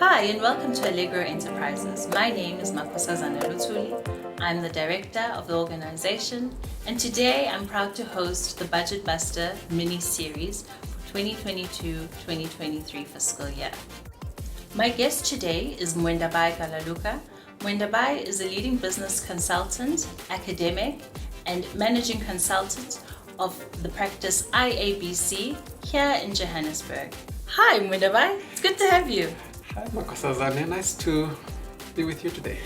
Hi and welcome to Allegro Enterprises. My name is Makhosazane Luthuli. I'm the director of the organization, and today I'm proud to host the Budget Buster mini-series for 2022-2023 fiscal year. My guest today is Mwendabai Kalaluka. Mwendabai is a leading business consultant, academic, and managing consultant of the practice IABC here in Johannesburg. Hi Mwendabai, it's good to have you. Hi Makhosazane, nice to be with you today.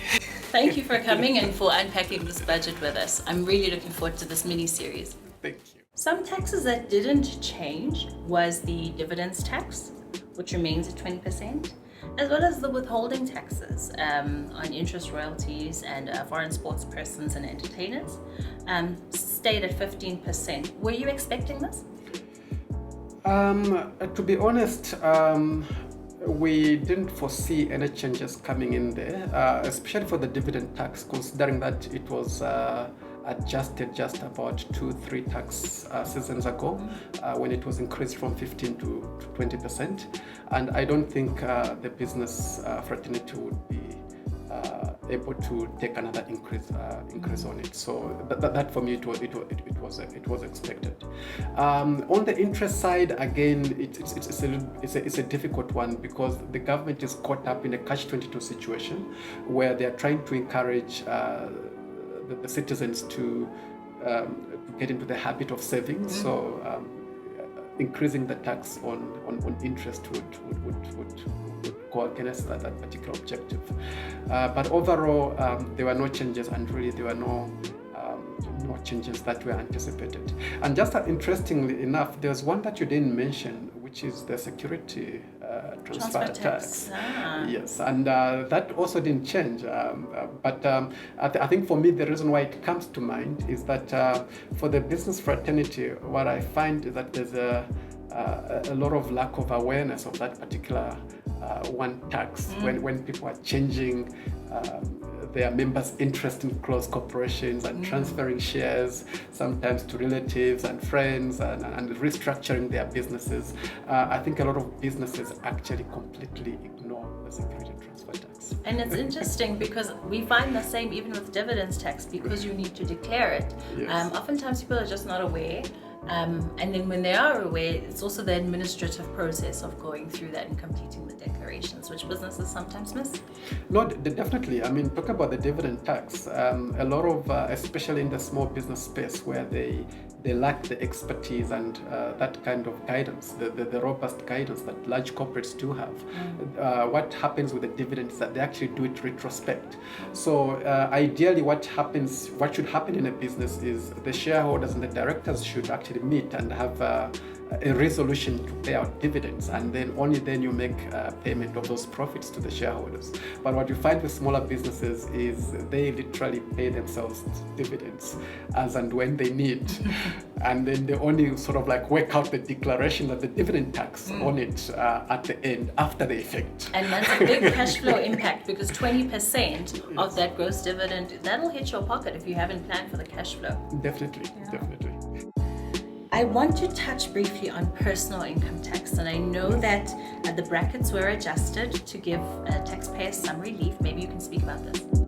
Thank you for coming and for unpacking this budget with us. I'm really looking forward to this mini-series. Thank you. Some taxes that didn't change was the dividends tax, which remains at 20%, as well as the withholding taxes on interest royalties and foreign sports persons and entertainers stayed at 15%. Were you expecting this? To be honest, we didn't foresee any changes coming in there, especially for the dividend tax, considering that it was adjusted just about 2-3 tax seasons ago when it was increased from 15 to 20%. And I don't think the business fraternity would be able to take another increase on it. So that for me it was expected. On the interest side, again, it's a difficult one because the government is caught up in a catch-22 situation where they are trying to encourage the citizens to get into the habit of saving. So increasing the tax on interest would go against that particular objective. But overall, there were no changes, and really there were no changes that were anticipated. And just interestingly enough, there's one that you didn't mention, which is the security transfer tax. Yes, and that also didn't change. But I think for me, the reason why it comes to mind is that for the business fraternity, what I find is that there's a lot of lack of awareness of that particular one tax when people are changing their members' interest in close corporations and transferring shares sometimes to relatives and friends and restructuring their businesses. I think a lot of businesses actually completely ignore the security transfer tax. And it's interesting because we find the same even with dividends tax because you need to declare it. Yes. Oftentimes people are just not aware. And then when they are aware, it's also the administrative process of going through that and completing the declarations, which businesses sometimes miss. No, definitely. I mean, talk about the dividend tax. A lot of, especially in the small business space where they lack the expertise and that kind of guidance, the robust guidance that large corporates do have. What happens with the dividend is that they actually do it retrospect. So ideally what should happen in a business is the shareholders and the directors should actually meet and have a resolution to pay out dividends, and then only then you make payment of those profits to the shareholders. But what you find with smaller businesses is they literally pay themselves dividends as and when they need, and then they only sort of like work out the declaration of the dividend tax on it at the end after the effect. And that's a big cash flow impact because 20% of that gross dividend, that'll hit your pocket if you haven't planned for the cash flow. Definitely. I want to touch briefly on personal income tax, and I know that the brackets were adjusted to give taxpayers some relief. Maybe you can speak about this.